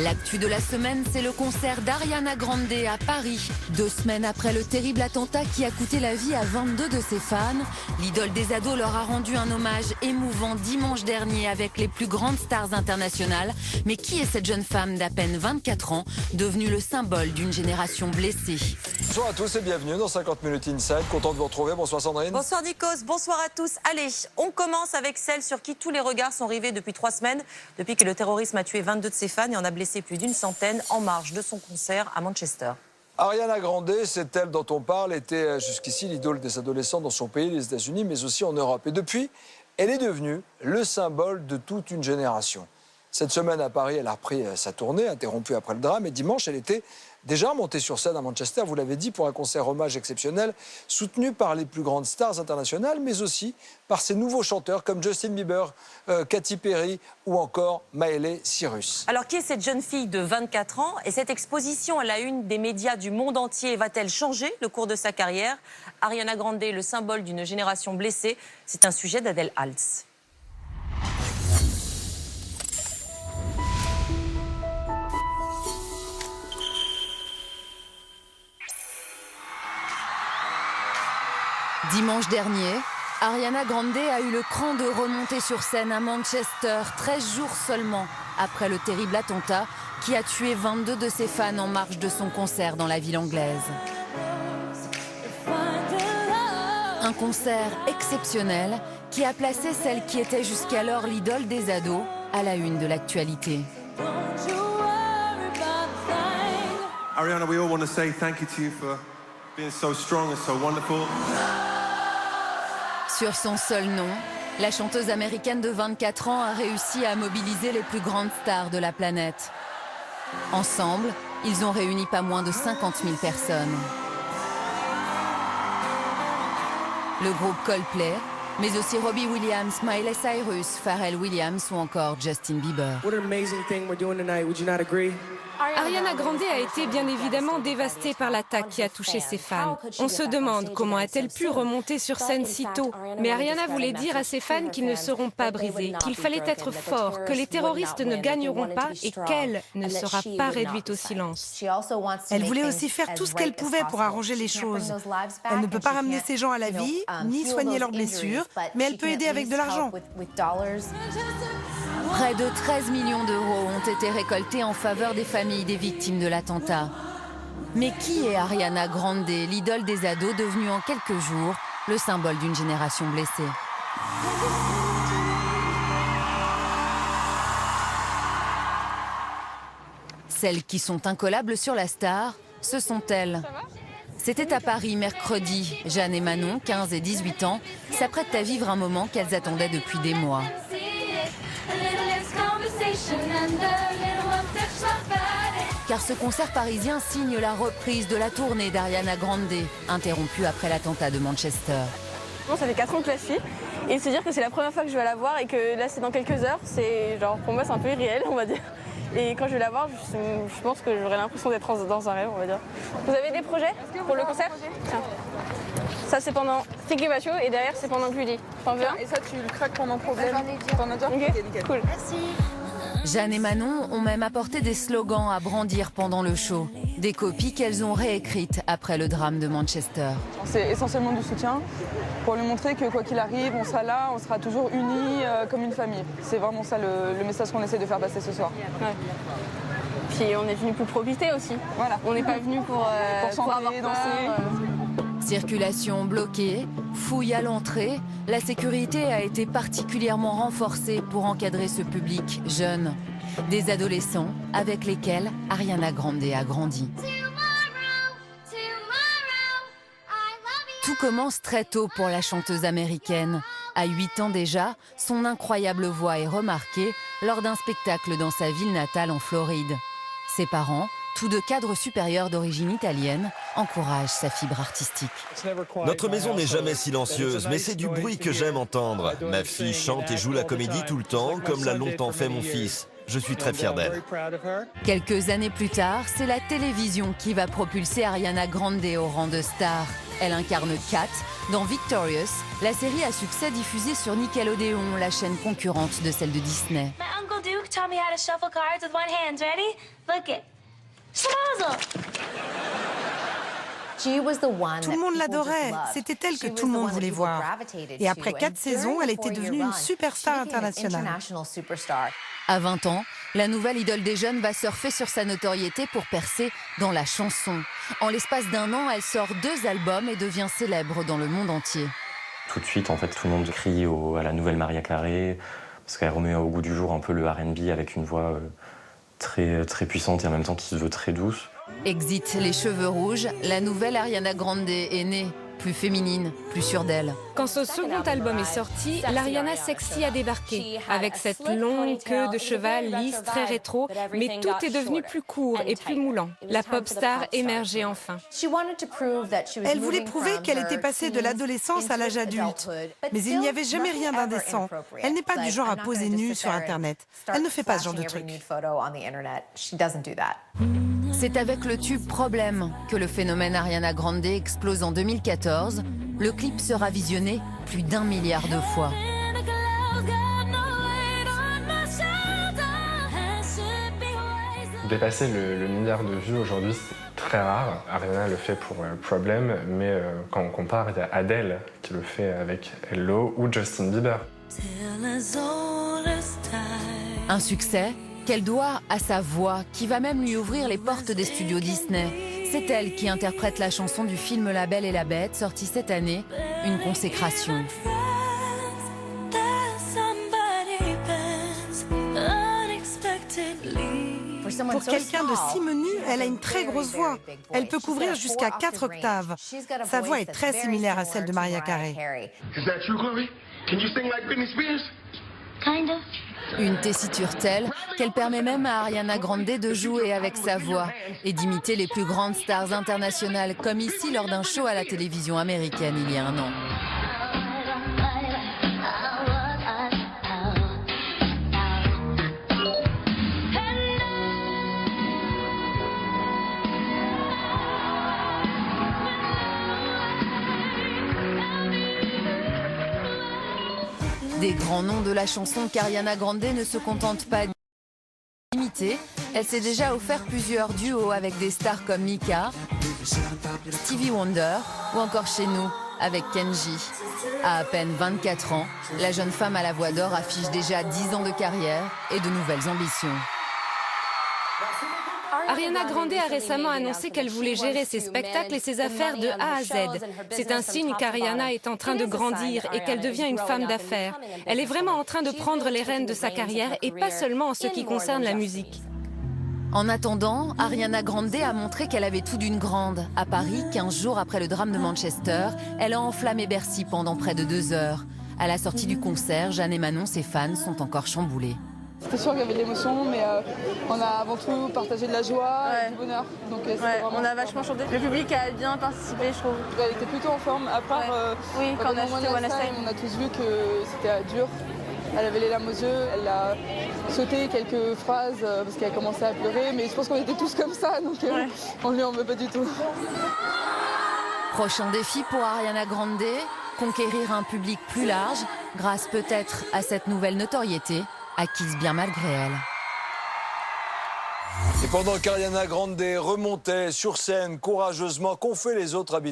L'actu de la semaine, c'est le concert d'Ariana Grande à Paris. 2 semaines après le terrible attentat qui a coûté la vie à 22 de ses fans, l'idole des ados leur a rendu un hommage émouvant dimanche dernier avec les plus grandes stars internationales. Mais qui est cette jeune femme d'à peine 24 ans, devenue le symbole d'une génération blessée? Bonsoir à tous et bienvenue dans 50 minutes Inside. Content de vous retrouver. Bonsoir Sandrine. Bonsoir Nikos, bonsoir à tous. Allez, on commence avec celle sur qui tous les regards sont rivés depuis 3 semaines, depuis que le terrorisme a tué 22 de ses fans et en a blessé plus d'une centaine en marge de son concert à Manchester. Ariana Grande, c'est elle dont on parle, était jusqu'ici l'idole des adolescents dans son pays, les États-Unis, mais aussi en Europe. Et depuis, elle est devenue le symbole de toute une génération. Cette semaine à Paris, elle a repris sa tournée, interrompue après le drame. Et dimanche, elle était déjà montée sur scène à Manchester, vous l'avez dit, pour un concert hommage exceptionnel, soutenu par les plus grandes stars internationales, mais aussi par ses nouveaux chanteurs comme Justin Bieber, Katy Perry ou encore Miley Cyrus. Alors, qui est cette jeune fille de 24 ans? Et cette exposition à la une des médias du monde entier va-t-elle changer le cours de sa carrière? Ariana Grande, le symbole d'une génération blessée, c'est un sujet d'Adèle Haltz. Dimanche dernier, Ariana Grande a eu le cran de remonter sur scène à Manchester 13 jours seulement après le terrible attentat qui a tué 22 de ses fans en marge de son concert dans la ville anglaise. Un concert exceptionnel qui a placé celle qui était jusqu'alors l'idole des ados à la une de l'actualité. Ariana, we all want to say thank you to you for being so strong and so wonderful. Sur son seul nom, la chanteuse américaine de 24 ans a réussi à mobiliser les plus grandes stars de la planète. Ensemble, ils ont réuni pas moins de 50 000 personnes. Le groupe Coldplay, mais aussi Robbie Williams, Miley Cyrus, Pharrell Williams ou encore Justin Bieber. What an amazing thing we're doing tonight, would you not agree? Ariana Grande a été bien évidemment dévastée par l'attaque qui a touché ses fans. On se demande comment a-t-elle pu remonter sur scène si tôt. Mais Ariana voulait dire à ses fans qu'ils ne seront pas brisés, qu'il fallait être fort, que les terroristes ne gagneront pas et qu'elle ne sera pas réduite au silence. Elle voulait aussi faire tout ce qu'elle pouvait pour arranger les choses. Elle ne peut pas ramener ces gens à la vie, ni soigner leurs blessures, mais elle peut aider avec de l'argent. Près de 13 millions d'euros ont été récoltés en faveur des familles des victimes de l'attentat. Mais qui est Ariana Grande, l'idole des ados devenue en quelques jours le symbole d'une génération blessée? Celles qui sont incollables sur la star, ce sont elles. C'était à Paris mercredi. Jeanne et Manon, 15 et 18 ans, s'apprêtent à vivre un moment qu'elles attendaient depuis des mois. Car ce concert parisien signe la reprise de la tournée d'Ariana Grande, interrompue après l'attentat de Manchester. Ça fait 4 ans que je la suis et se dire que c'est la première fois que je vais la voir et que là c'est dans quelques heures, c'est genre pour moi c'est un peu irréel on va dire. Et quand je vais la voir, je pense que j'aurai l'impression d'être dans un rêve on va dire. Vous avez des projets pour le concert? Tiens. Ça c'est pendant Think About You et derrière c'est pendant Gulli. Et ça tu le craques pendant Problème? T'en as déjà? Ok, cool. Merci. Jeanne et Manon ont même apporté des slogans à brandir pendant le show. Des copies qu'elles ont réécrites après le drame de Manchester. C'est essentiellement du soutien pour lui montrer que quoi qu'il arrive, on sera là, on sera toujours unis comme une famille. C'est vraiment ça le message qu'on essaie de faire passer ce soir. Ouais. Puis on est venu pour profiter aussi. Voilà. On n'est pas venu pour chanter, danser. Circulation bloquée, fouille à l'entrée, la sécurité a été particulièrement renforcée pour encadrer ce public jeune. Des adolescents avec lesquels Ariana Grande a grandi. Tout commence très tôt pour la chanteuse américaine. À 8 ans déjà, son incroyable voix est remarquée lors d'un spectacle dans sa ville natale en Floride. Ses parents, tous deux cadres supérieurs d'origine italienne, encouragent sa fibre artistique. Notre maison n'est jamais silencieuse, mais c'est du bruit que j'aime entendre. Ma fille chante et joue la comédie tout le temps, comme l'a longtemps fait mon fils. Je suis très fier d'elle. Quelques années plus tard, c'est la télévision qui va propulser Ariana Grande au rang de star. Elle incarne Kat dans Victorious, la série à succès diffusée sur Nickelodeon, la chaîne concurrente de celle de Disney. My Uncle Duke taught me how to shuffle cards with one hand. Ready? Look it. Schmozzle. Tout le monde l'adorait. C'était elle que tout le monde voulait voir. Et après 4 saisons, elle était devenue une superstar internationale. À 20 ans, la nouvelle idole des jeunes va surfer sur sa notoriété pour percer dans la chanson. En l'espace d'1 an, elle sort 2 albums et devient célèbre dans le monde entier. Tout de suite, en fait, tout le monde crie à la nouvelle Mariah Carey, parce qu'elle remet au goût du jour un peu le R&B avec une voix très puissante et en même temps qui se veut très douce. Exit les cheveux rouges, la nouvelle Ariana Grande est née. Plus féminine, plus sûre d'elle. Quand ce second album est sorti, l'Ariana Sexy a débarqué, avec cette longue queue de cheval lisse, très rétro, mais tout est devenu plus court et plus moulant. La pop star émergeait enfin. Elle voulait prouver qu'elle était passée de l'adolescence à l'âge adulte. Mais il n'y avait jamais rien d'indécent. Elle n'est pas du genre à poser nue sur Internet. Elle ne fait pas ce genre de truc. C'est avec le tube Problème que le phénomène Ariana Grande explose en 2014. Le clip sera visionné plus d'1 milliard de fois. Dépasser le milliard de vues aujourd'hui, c'est très rare. Ariana le fait pour Problem, mais quand on compare, il y a Adele qui le fait avec Hello ou Justin Bieber. Un succès qu'elle doit à sa voix, qui va même lui ouvrir les portes des studios Disney. C'est elle qui interprète la chanson du film La Belle et la Bête, sortie cette année, une consécration. Pour quelqu'un de si menu, elle a une très grosse voix. Elle peut couvrir jusqu'à 4 octaves. Sa voix est très similaire à celle de Mariah Carey. Une tessiture telle qu'elle permet même à Ariana Grande de jouer avec sa voix et d'imiter les plus grandes stars internationales, comme ici lors d'un show à la télévision américaine il y a 1 an. Des grands noms de la chanson qu'Ariana Grande ne se contente pas d'imiter. Elle s'est déjà offert plusieurs duos avec des stars comme Mika, Stevie Wonder ou encore chez nous avec Kenji. À peine 24 ans, la jeune femme à la voix d'or affiche déjà 10 ans de carrière et de nouvelles ambitions. Ariana Grande a récemment annoncé qu'elle voulait gérer ses spectacles et ses affaires de A à Z. C'est un signe qu'Ariana est en train de grandir et qu'elle devient une femme d'affaires. Elle est vraiment en train de prendre les rênes de sa carrière et pas seulement en ce qui concerne la musique. En attendant, Ariana Grande a montré qu'elle avait tout d'une grande. À Paris, 15 jours après le drame de Manchester, elle a enflammé Bercy pendant près de 2 heures. À la sortie du concert, Jeanne et Manon, ses fans, sont encore chamboulés. C'était sûr qu'il y avait de l'émotion, mais on a avant tout partagé de la joie et du bonheur. Donc, on a vachement chanté. Le public a bien participé, je trouve. Elle était plutôt en forme, à part oui, quand on a acheté One Last Time, on a tous vu que c'était dur. Elle avait les larmes aux yeux, elle a sauté quelques phrases parce qu'elle a commencé à pleurer, mais je pense qu'on était tous comme ça, donc on lui en veut pas du tout. Prochain défi pour Ariana Grande, conquérir un public plus large, grâce peut-être à cette nouvelle notoriété, acquise bien malgré elle. Et pendant qu'Ariana Grande remontait sur scène courageusement, qu'ont fait les autres habitants ?